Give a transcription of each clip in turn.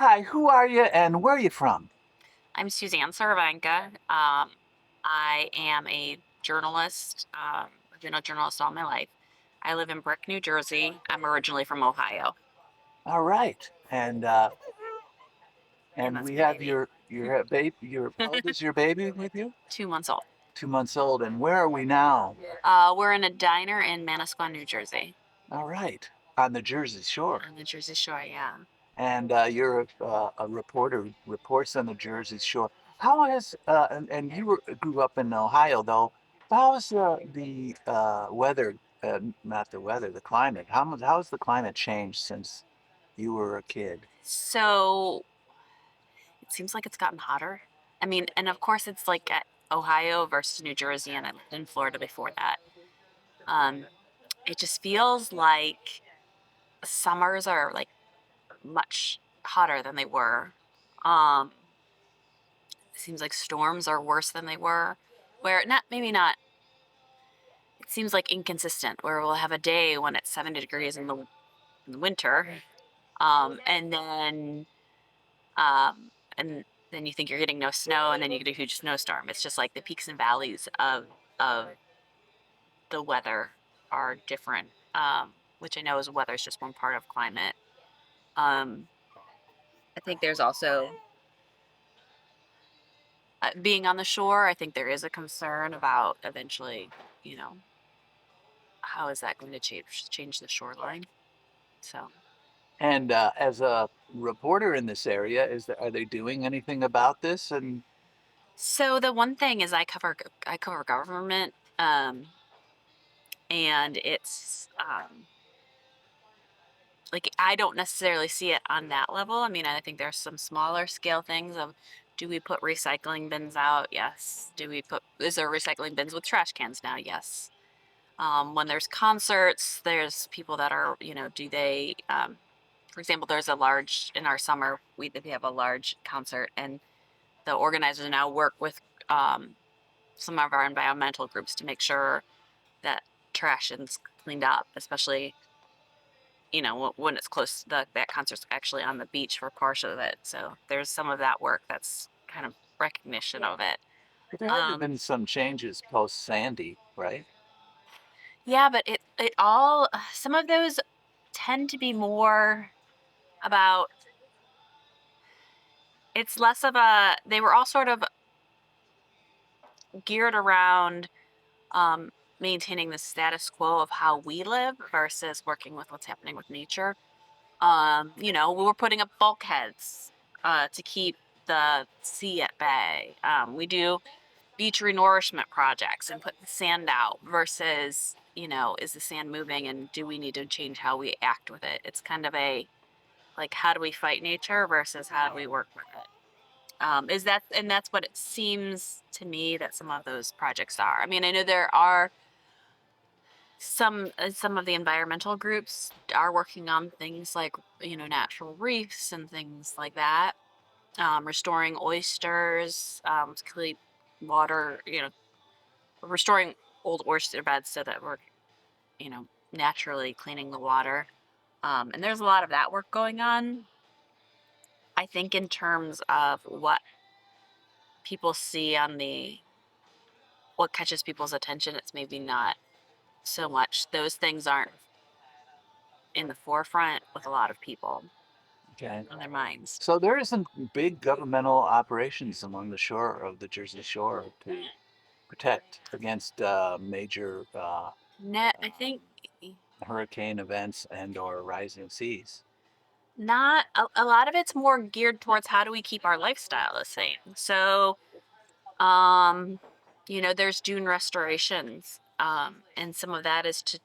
Hi, who are you and where are you from? I'm Susanne Cervenka. I am a journalist. I've been a journalist all my life. I live in Brick, New Jersey. I'm originally from Ohio, All right. and And that's we my have baby. your baby your how old is your baby with you? 2 months old. 2 months old. And where are we now? We're in a diner in Manasquan, New Jersey, All right. On the Jersey Shore. on the Jersey Shore. Yeah. And you're a reporter who reports on the Jersey Shore. How is and you grew up in Ohio though. How is the weather not the weather, the climate? How has the climate changed since you were a kid? So it seems like it's gotten hotter. I mean, and of course it's like at Ohio versus New Jersey, and I lived in Florida before that. Um, it just feels like summers are like much hotter than they were. Um, it seems like storms are worse than they were. Where not maybe not. It seems like inconsistent. Where we'll have a day when it's 70 degrees in the winter, and um, then you think you're getting no snow, and then you get a huge snowstorm. It's just like the peaks and valleys of the weather are different. Which I know is weather is just one part of climate. Um, I think there's also being on the shore, I think there is a concern about eventually, you know, how is that going to change the shoreline? So, And as a reporter in this area, are they doing anything about this? And so the one thing is I cover government, and it's like I don't necessarily see it on that level. I mean, I think there's some smaller scale things of do we put recycling bins out? Yes. Is there recycling bins with trash cans now? Yes. When there's concerts, there's people that are, do they, for example, there's a large, in our summer, we have a large concert, and the organizers now work with um, some of our environmental groups to make sure that trash is cleaned up, especially, when it's close, that concert's actually on the beach for part of it. So there's some of that work that's kind of recognition of it. there had to have Um, been some changes post Sandy, right? yeah, but it all, some of those tend to be more about it's less of a they were all sort of geared around um, maintaining the status quo of how we live versus working with what's happening with nature. We were putting up bulkheads to keep the sea at bay. We do beach renourishment projects and put the sand out versus, is the sand moving and do we need to change how we act with it? It's kind of a like, how do we fight nature versus how do we work with it? Is that and that's what it seems to me that some of those projects are. I mean, I know there are some of the environmental groups are working on things like natural reefs and things like that, restoring oysters, to keep water, restoring old oyster beds so that we're naturally cleaning the water. And there's a lot of that work going on. I think in terms of what people see on the what catches people's attention, it's maybe not so much. Those things aren't in the forefront with a lot of people Okay. on their minds. So there is some big governmental operations along the shore of the Jersey Shore to protect against major Net, I uh, think hurricane events and or rising seas. not a lot of it's more geared towards how do we keep our lifestyle the same. So, um, there's dune restorations, and some of that is to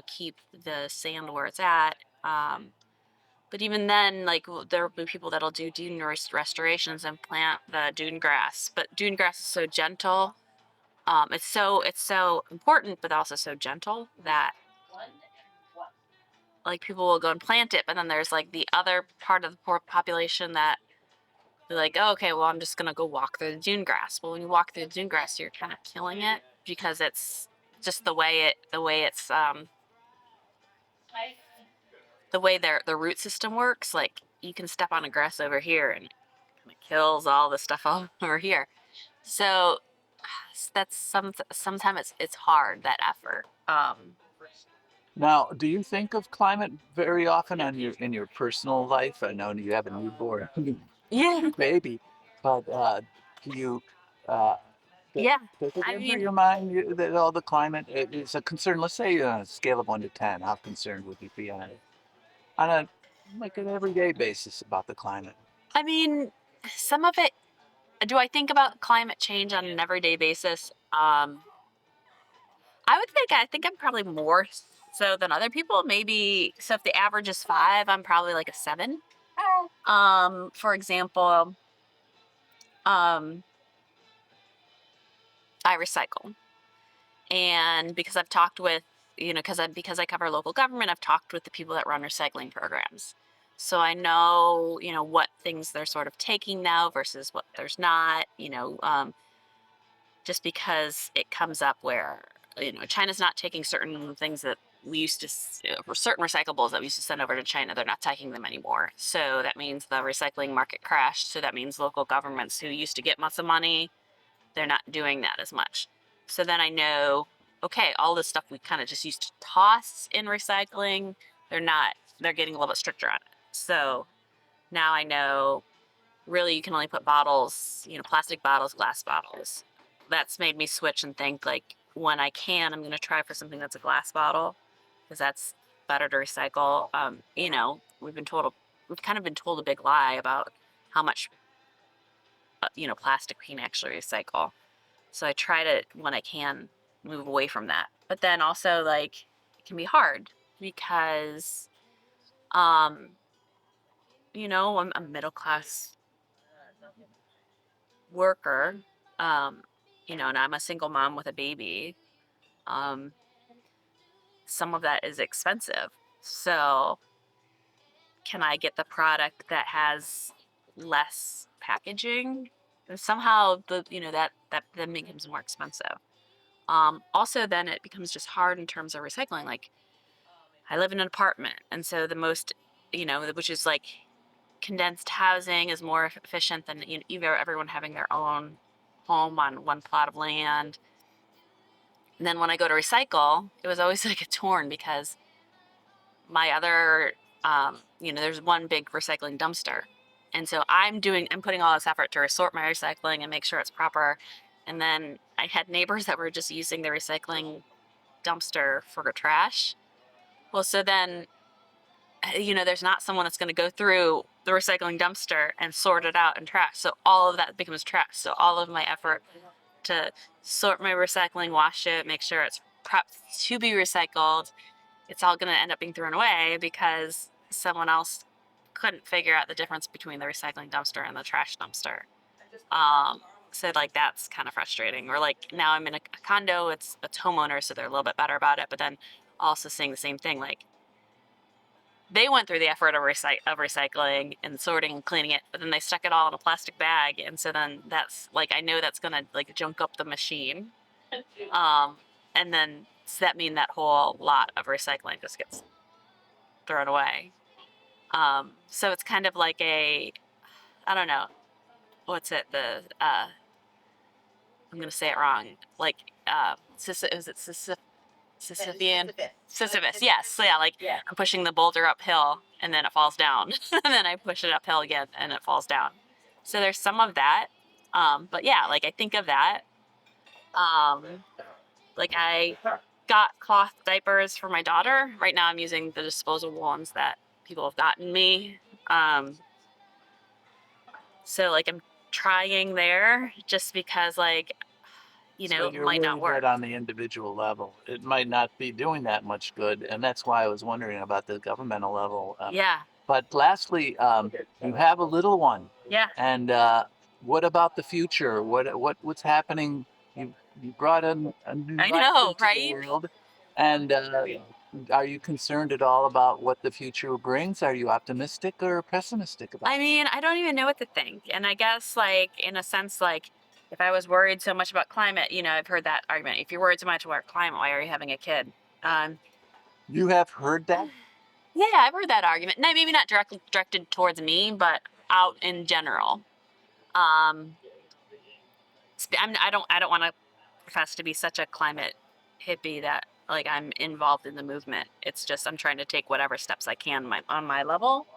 keep the sand where it's at. Um, But even then, like there will be people that'll do dune restorations and plant the dune grass. But dune grass is so gentle. It's so important, but also so gentle that like people will go and plant it. But then there's like the other part of the poor population that they're like, oh, okay, well I'm just gonna go walk through the dune grass. Well, when you walk through the dune grass, you're kind of killing it because it's just the way their the root system works. Like you can step on a grass over here and it kind of kills all the stuff over here. So that's sometimes it's hard, that effort. Now, do you think of climate very often on your in your personal life? I know you have a newborn Yeah. baby, but do you uh, does Yeah. does it I enter mean, your mind that all the climate is a concern? Let's say on a scale of 1 to 10, how concerned would you be on a like an everyday basis about the climate? I mean, some of it. Do I think about climate change on an everyday basis? I think I'm probably more so than other people. Maybe so. If the average is 5, I'm probably like a 7. For example, um, I recycle. And because I've talked with, because I cover local government, I've talked with the people that run recycling programs. So I know, what things they're sort of taking now versus what there's not, just because it comes up where, China's not taking certain things that we used to, certain recyclables that we used to send over to China, they're not taking them anymore. So that means the recycling market crashed. So that means local governments who used to get lots of money, they're not doing that as much. So then I know, okay, all this stuff we kind of just used to toss in recycling, they're not, they're getting a little bit stricter on it. So now I know really you can only put bottles, plastic bottles, glass bottles. That's made me switch and think like when I can, I'm going to try for something that's a glass bottle because that's better to recycle. We've kind of been told a big lie about how much, plastic we can actually recycle. So I try to, when I can, move away from that. But then also, like, it can be hard because, um, I'm a middle class worker, and I'm a single mom with a baby. Um, some of that is expensive. So can I get the product that has less packaging? And somehow that then becomes more expensive. Also, then it becomes just hard in terms of recycling. Like, I live in an apartment, and so the most, which is like condensed housing is more efficient than either everyone having their own home on one plot of land. And then when I go to recycle, it was always like a torn because my other, there's one big recycling dumpster. And so I'm putting all this effort to sort my recycling and make sure it's proper. And then I had neighbors that were just using the recycling dumpster for trash. Well, so then, there's not someone that's going to go through the recycling dumpster and sort it out and trash. So all of that becomes trash. So all of my effort to sort my recycling, wash it, make sure it's prepped to be recycled, it's all going to end up being thrown away because someone else couldn't figure out the difference between the recycling dumpster and the trash dumpster. Um, so like that's kind of frustrating. Or like now I'm in a condo, it's homeowners, so they're a little bit better about it. But then also seeing the same thing, like they went through the effort of recycling and sorting and cleaning it, but then they stuck it all in a plastic bag, and so then that's like I know that's gonna like junk up the machine, um, and then does that mean that whole lot of recycling just gets thrown away? So it's kind of like I don't know, what's it I'm gonna say it wrong, like is it Sisyphean? Sisyphus, yes. So yeah, like I'm pushing the boulder uphill and then it falls down. And then I push it uphill again and it falls down. So there's some of that. But yeah, like I think of that. Um, like I got cloth diapers for my daughter. Right now I'm using the disposable ones that people have gotten me. So like I'm trying there just because like, So it you're might not worried that work. on the individual level, it might not be doing that much good, and that's why I was wondering about the governmental level. Yeah. But lastly, you have a little one, Yeah. and what about the future? What's happening? You brought a new I life know, into the right? world, and are you concerned at all about what the future brings? Are you optimistic or pessimistic about I mean, I don't even know what to think. And I guess, like, in a sense, like, if I was worried so much about climate, I've heard that argument. If you're worried so much about climate, why are you having a kid? Um, it? You have heard that? Yeah, I've heard that argument. No, maybe not directed towards me, but out in general. Um, I don't want to profess to be such a climate hippie that like I'm involved in the movement. It's just I'm trying to take whatever steps I can on my level.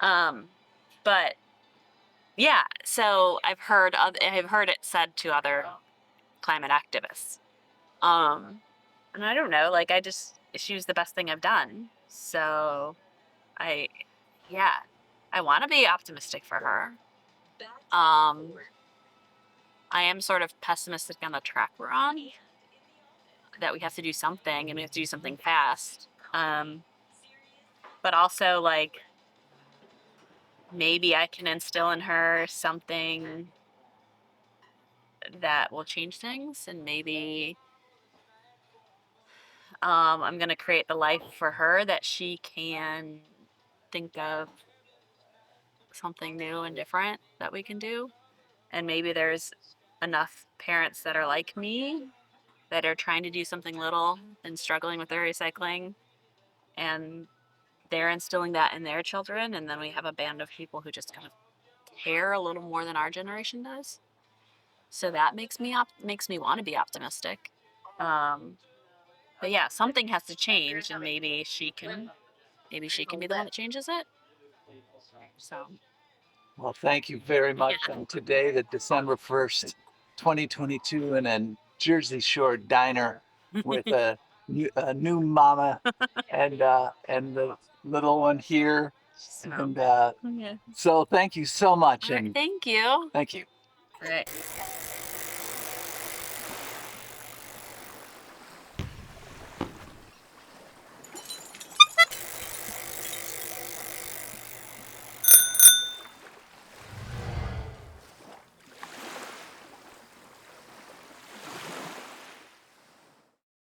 Um, but yeah, so I've heard it said to other climate activists. Um, and I don't know, like she was the best thing I've done. So I, yeah, I want to be optimistic for her. Um, I am sort of pessimistic on the track we're on, that we have to do something and we have to do something fast. But also like maybe I can instill in her something that will change things, and maybe I'm gonna create the life for her that she can think of something new and different that we can do. And maybe there's enough parents that are like me that are trying to do something little and struggling with their recycling, and they're instilling that in their children, and then we have a band of people who just kind of care a little more than our generation does. So that makes me want to be optimistic. Um, but yeah, something has to change, and maybe she can be the one that changes it. So Well, thank you very yeah. much. And today, the December 1st, 2022, in a Jersey Shore diner with a new mama and the little one here. So And yeah. so thank you so much. All right, And thank you. thank you. All right.